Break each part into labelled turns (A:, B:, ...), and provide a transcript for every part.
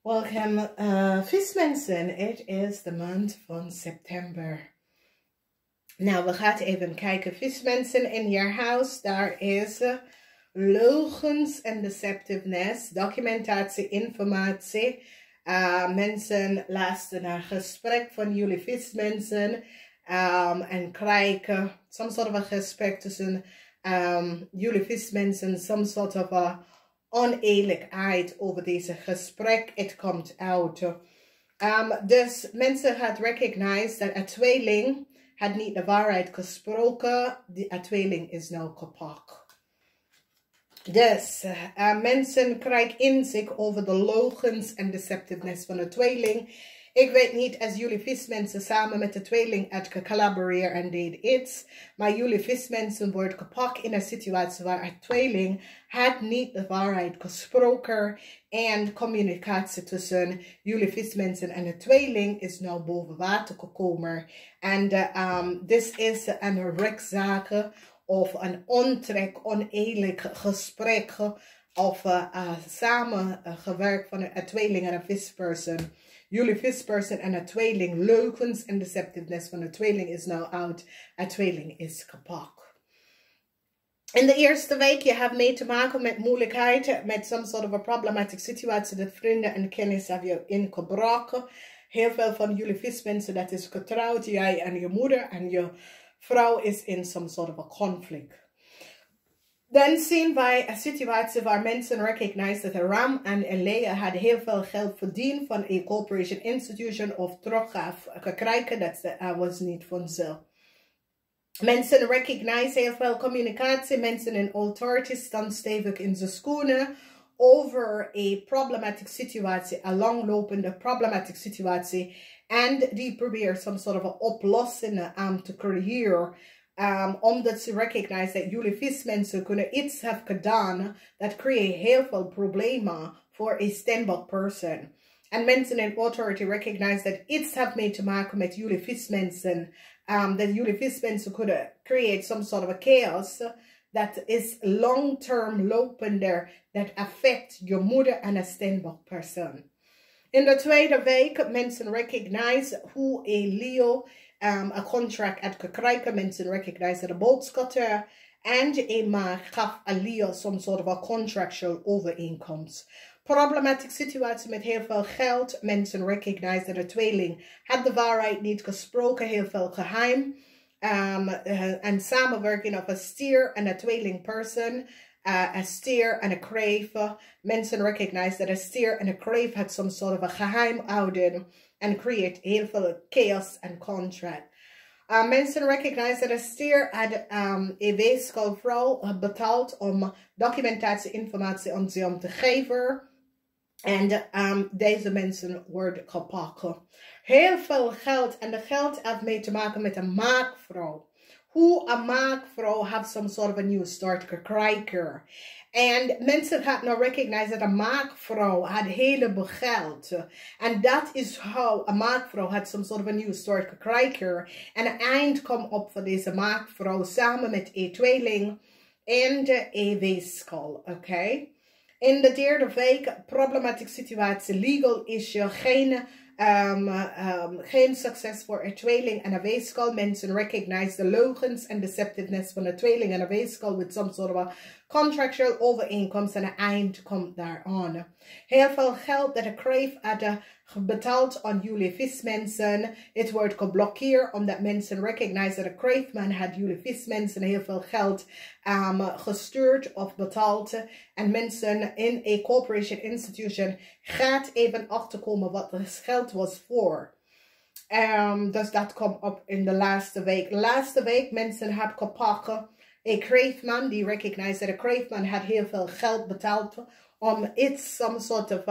A: Welcome, vismensen. It is the month van september. Nou, we gaan even kijken. Vismensen, in your house, daar is leugens en deceptiveness, documentatie, informatie. Mensen luisteren naar gesprek van jullie vismensen en krijgen some sort of a gesprek tussen jullie vismensen, some sort of a oneerlijkheid over deze gesprek. Het komt uit. Dus mensen had recognized dat een tweeling had niet de waarheid gesproken. Een tweeling is nou kapot. Dus mensen krijgen inzicht over de leugens en deceptiveness van een tweeling. Ik weet niet als jullie vismensen samen met de tweeling uit collaboreren en deed iets. Maar jullie vismensen worden gepakt in een situatie waar een tweeling had niet de waarheid gesproken. En communicatie tussen jullie vismensen en de tweeling is nou boven water gekomen. En dit is een rechtszaak of een ontrek, oneerlijk gesprek. Of samengewerkt van een tweeling en een visperson. Jullie visperson en een tweeling, leugens en deceptiveness van een tweeling is nou uit. Een tweeling is kapot. In de eerste week, je hebt mee te maken met moeilijkheid, met some sort of a problematic situatie, dat vrienden en kennis hebben je ingebroken. Heel veel van jullie vismensen, dat is getrouwd, jij en je moeder en je vrouw is in some sort of a conflict. Dan zien wij een situatie waar mensen recognize dat Ram en Lea hadden heel veel geld verdiend van een corporation institution of teruggaf gekregen. Dat was niet vanzelf. Mensen recognize heel veel communicatie. Mensen in authority staan stevig in zijn schoenen over een problematische situatie, een langlopende problematische situatie. En die proberen some sort of oplossingen te creëren. Omdat ze recognize dat jullie vismensen kunnen iets hebben gedaan dat creëert heel veel problemen voor een standback person. En mensen in authority recognize dat iets heeft mee te maken met jullie vismensen. Dat jullie vismensen kunnen create some sort of a chaos dat is long-term lopender, dat affect je moeder en een standback person. In de tweede week, mensen recognize hoe een Leo een contract had gekregen. Mensen recognize de boodschatter. En een maag gaf een Leo some sort of a contractual overeenkomst. Problematische situatie met heel veel geld. Mensen recognize dat de tweeling had de waarheid niet gesproken. Heel veel geheim. En samenwerking of een stier en een tweeling person. A steer en een crave. Mensen recognize dat een steer en een crave had some sort of a geheim houden. En create heel veel chaos en contract. Mensen recognize dat een steer had een weeskaalvrouw betaald om documentatie, informatie aan ze om te geven. En deze mensen worden gepakt. Heel veel geld. En de geld heeft mee te maken met een maakvrouw. Hoe een maakvrouw heeft some sort of a new start gekregen. En mensen gaan nou recognize dat een maakvrouw had heleboel geld. En dat is hoe een maakvrouw had some sort of a new start gekregen. En een eind komt op voor deze maakvrouw samen met een tweeling en een weeskaal. Oké? In de derde week, problematische situatie, legal issue, geen succes voor een tweeling en een weeskaal. Mensen recognize de leugens en deceptiveness van een tweeling en een weeskaal with some sort of a contractual overeenkomst en een eind komt daaraan. Heel veel geld dat de crave had betaald aan jullie vismensen. Het wordt geblokkeerd omdat mensen recognize dat de crave man had jullie vismensen heel veel geld gestuurd of betaald. En mensen in een corporation institution gaat even achterkomen wat het geld was voor. Dus dat komt op in de laatste week. Laatste week mensen hebben gepakt. Een craveman die recognize dat een craveman had heel veel geld betaald om iets, some sort of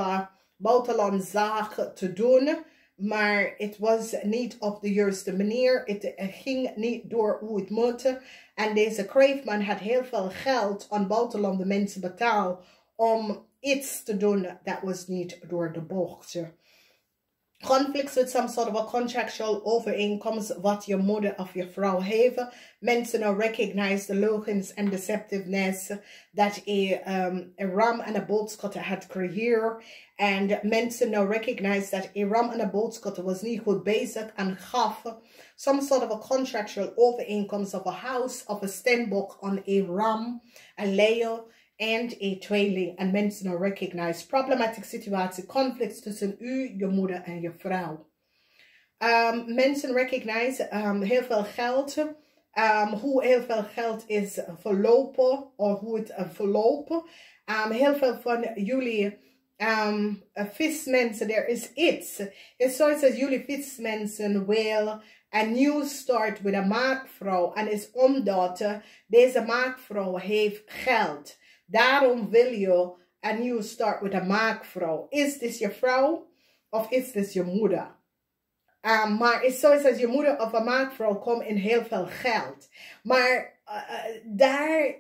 A: buitenlandzaak te doen. Maar het was niet op de juiste manier. Het ging niet door hoe het moet. En deze craveman had heel veel geld aan buitenlandse mensen betaald om iets te doen dat was niet door de bocht. conflicts with some sort of a contractual overeenkomst wat je moeder of je vrouw heeft. Mensen nou recognize de leugens en deceptiveness dat een ram en een boodschutter had creëerd. En mensen nou recognize dat een ram en een boodschutter was niet goed bezig en gaf some sort of a contractual overeenkomst of a house of a steenbok on a ram, a leeuw and a tweeling. En mensen nou recognize problematic situatie, conflicts tussen u, je moeder en je vrouw. Mensen recognize heel veel geld. Hoe heel veel geld is verlopen, of hoe het verlopen. Heel veel van jullie vismensen, there is iets. It's zoals als jullie vismensen wil een nieuw start met een maakvrouw. En is omdat deze maakvrouw heeft geld. Daarom wil je een nieuw start met een maakvrouw. Is dit je vrouw of is dit je moeder? Maar het is zoals als je moeder of een maakvrouw komt in heel veel geld. Maar daar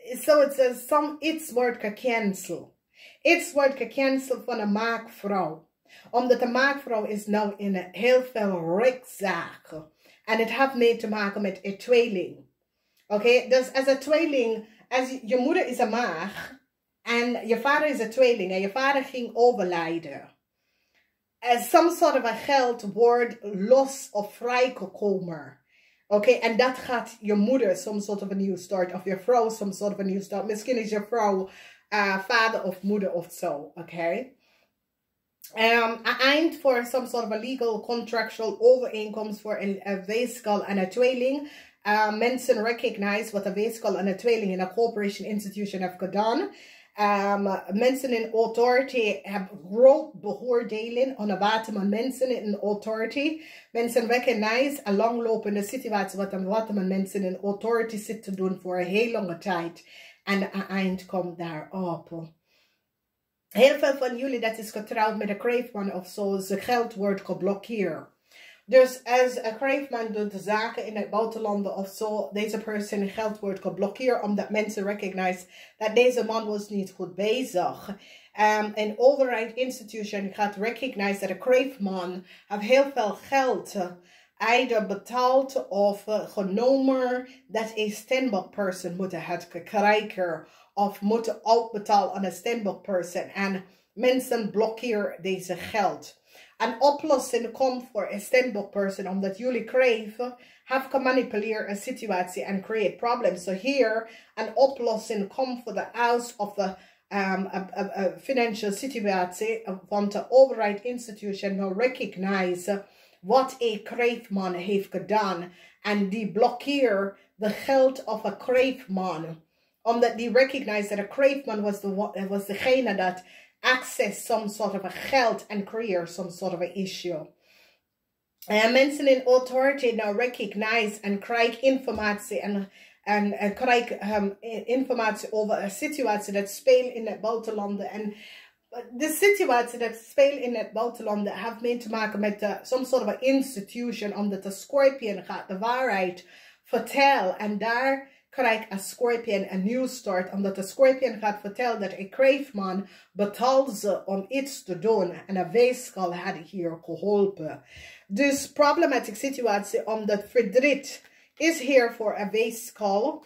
A: is zoals als iets wordt gecanceld. Iets wordt gecanceld van een maakvrouw. Omdat de maakvrouw is nou in heel veel rechtszaken. En het heeft mee te maken met een tweeling. Oké, dus als een tweeling, als je moeder is een maag en je vader is een tweeling en je vader ging overlijden. Some sort of a geld wordt los of vrijgekomen. Oké, en dat gaat je moeder some sort of a new start. Of je vrouw some sort of a new start. Misschien is je vrouw vader of moeder of zo. Oké. Eind voor some sort of a legal contractual overeenkomst voor een weeskal en een tweeling. Mensen recognize wat een weeskal en een tweeling in een corporation institution heeft gedaan. Mensen in authority hebben groot beoordeling aan de bate van mensen in authority. Mensen recognize een langlopende situatie wat een mensen in authority zitten doen voor een heel lange tijd. En een eind komt daarop. Heel veel van jullie dat is getrouwd met een kreefman of zo, zijn geld wordt geblokkeerd. Dus als een kreefman doet de zaken in het buitenland of zo, deze persoon geld wordt geblokkeerd omdat mensen recognize dat deze man was niet goed bezig. Een overheid institution gaat recognize dat een kreefman heeft heel veel geld either betaald of genomen dat een steenbok person moet het krijgen of moeten uitbetalen aan een steenbok person. En mensen blokkeren deze geld. Een oplossing komt voor een steenbok person omdat jullie kreven have gemanipuleerd een situatie en create problems. So here een oplossing komt voor de house of the financial situatie, want de overheid institution will recognize wat een kreefman heeft gedaan en die blokkeert de geld of een kreefman. Omdat die recognize dat een kreefman was degene dat access some sort of a geld and create some sort of a issue. Mensen in authority now recognize en krijgen informatie en krijgen informatie over een situatie dat speelt in het buitenland. En de situatie dat speelt in het buitenland heeft mee te maken met some sort of a institution, omdat de Scorpion gaat de waarheid vertellen en daar krijgt een Scorpion een nieuw start, omdat de Scorpion gaat vertellen dat een kreefman betaalt ze om iets te doen en een weeskal had hier geholpen. Dus problematische situatie, omdat verdriet is hier voor een weeskal.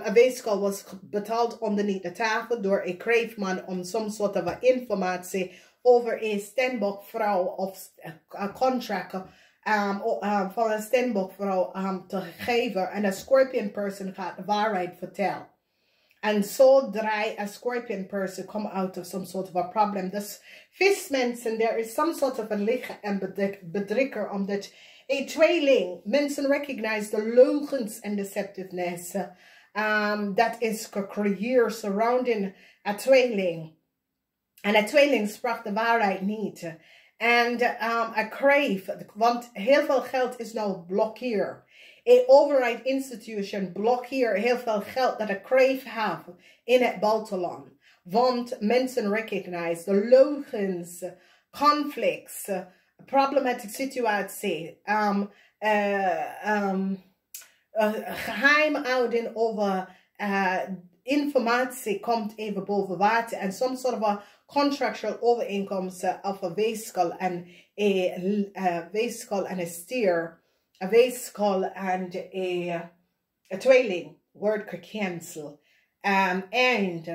A: Een weeskal was betaald onderneath de tafel door een kreefman om some soort of informatie over een steenbokvrouw of een contract van een steenbokvrouw te geven. En een Scorpion person gaat de waarheid vertellen. En zodra een Scorpion person come out of some sort of a problem. Dus vismensen, there is some sort of a liegen en bedrikker, omdat een tweeling, mensen recognize de leugens en deceptiveness dat is gecreëerd surrounding een tweeling. En een tweeling sprak de waarheid niet. En een kreef, want heel veel geld is nou blokkeerd. Een overheid institution blokkeert heel veel geld dat een kreef heeft in het buitenland. Want mensen recognize de leugens, conflicts, problematische situatie, geheimhouding over informatie komt even boven water. En some sort of a contractual overeenkomsten of een weeskal en een stier, een weeskal en een tweeling, word cancel, and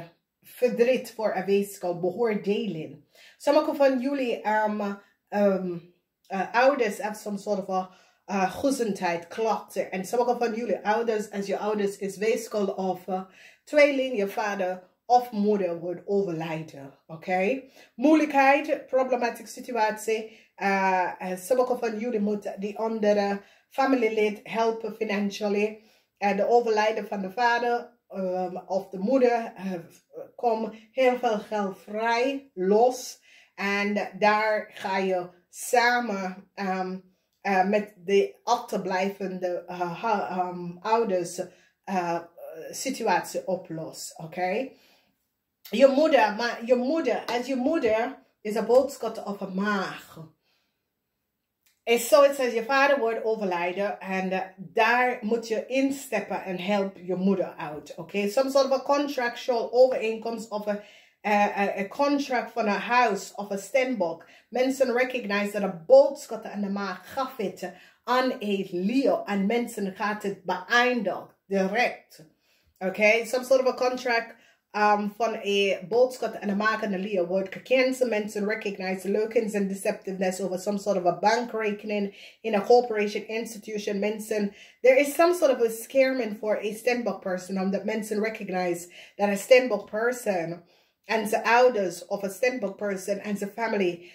A: verdriet voor een weeskal, beoordeling. Sommige van jullie ouders hebben some sort of a gezondheid, klachten. En sommige van jullie ouders, als je ouders is weeskal of tweeling, je vader of moeder wordt overlijden. Oké? Moeilijkheid, problematische situatie. Sommige van jullie moeten die andere familielid helpen financially. De overlijden van de vader of de moeder komt heel veel geld vrij, los. En daar ga je samen met de achterblijvende ouders situatie oplossen. Oké? Je moeder, maar je moeder, als je moeder is een boodschap of een maag. Is zoiets als je vader wordt overlijden en daar moet je instappen en help je moeder uit. Oké? Some sort of a contractual overeenkomst of a contract van een huis of een stembok. Mensen recognize dat een boodschap en de maag gaf het aan een Leo en mensen gaat het beëindigen direct. Oké? Some sort of a contract van een boodschap en de maag en de Leo wordt gecanceld. Mensen recognize leukens en deceptiveness over some sort of a bankrekening in a corporation institution. Mensen, there is some sort of a scarement for a stembok person, omdat mensen recognize that a stembok person en zijn ouders of a stembok person en zijn family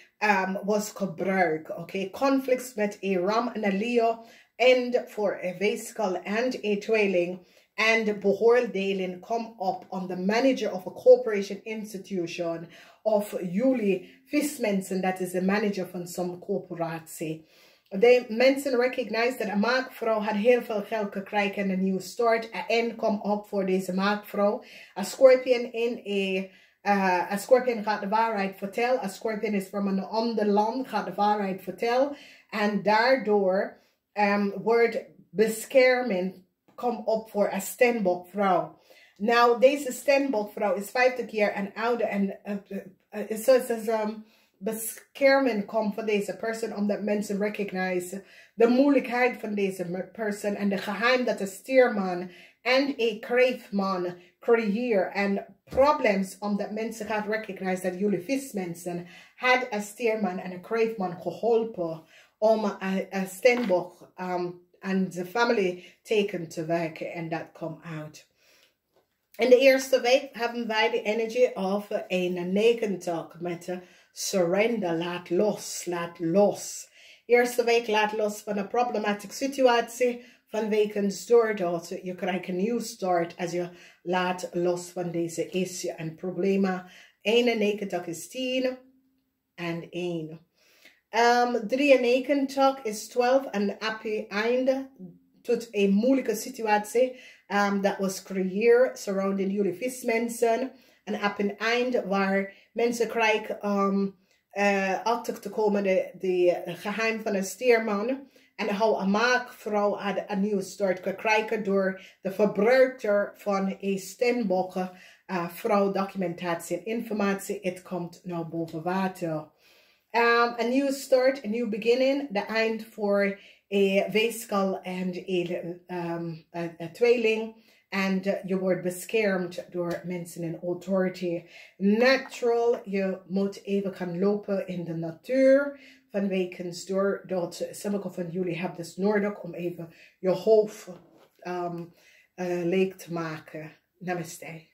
A: was gebruikt. Okay? Conflicts met een ram en een Leo en voor een weeskal en een tweeling. And the beoordeling come up on the manager of a corporation institution of jullie vismensen, that is the manager van some corporatie. De mensen recognize dat een maakvrouw had heel veel geld gekregen en een nieuwe start. En kom op voor deze maakvrouw. A scorpion a scorpion gaat de waarheid vertellen. A scorpion is from een ander land, gaat de waarheid vertellen. En daardoor wordt bescherming kom op voor een stembokvrouw. Nou, deze stembokvrouw is 50 jaar en ouder en bescherming komt van deze persoon omdat mensen recognize de moeilijkheid van deze persoon en de geheim dat de stierman en een kreefman creëren en problems omdat mensen gaan recognize dat jullie vismensen had een stierman en een kreefman geholpen om een stembok and the family taken to werken en dat komt uit. In de eerste week hebben wij de energy of een negendag met de surrender, laat los, laat los. Eerste week laat los van een problematische situatie, van wekens doordat je krijgt een nieuwe start als je laat los van deze issue en problemen. 91 is 10 en 1. 93 is 12 en happy einde tot een moeilijke situatie dat was creëerd surrounding jullie vismensen. En happy einde waar mensen krijgen achter te komen de geheim van een stierman. En hoe een maakvrouw had een nieuwe start gekregen door de verbruiker van een stembok vrouw documentatie en informatie. Het komt nou boven water. A new start, a new beginning, de eind voor een weeskal en een tweeling. En je wordt beschermd door mensen in authority. Natural, je moet even gaan lopen in de natuur. Van wekens doordat sommige van jullie hebben dus nodig om even je hoofd leeg te maken. Namaste.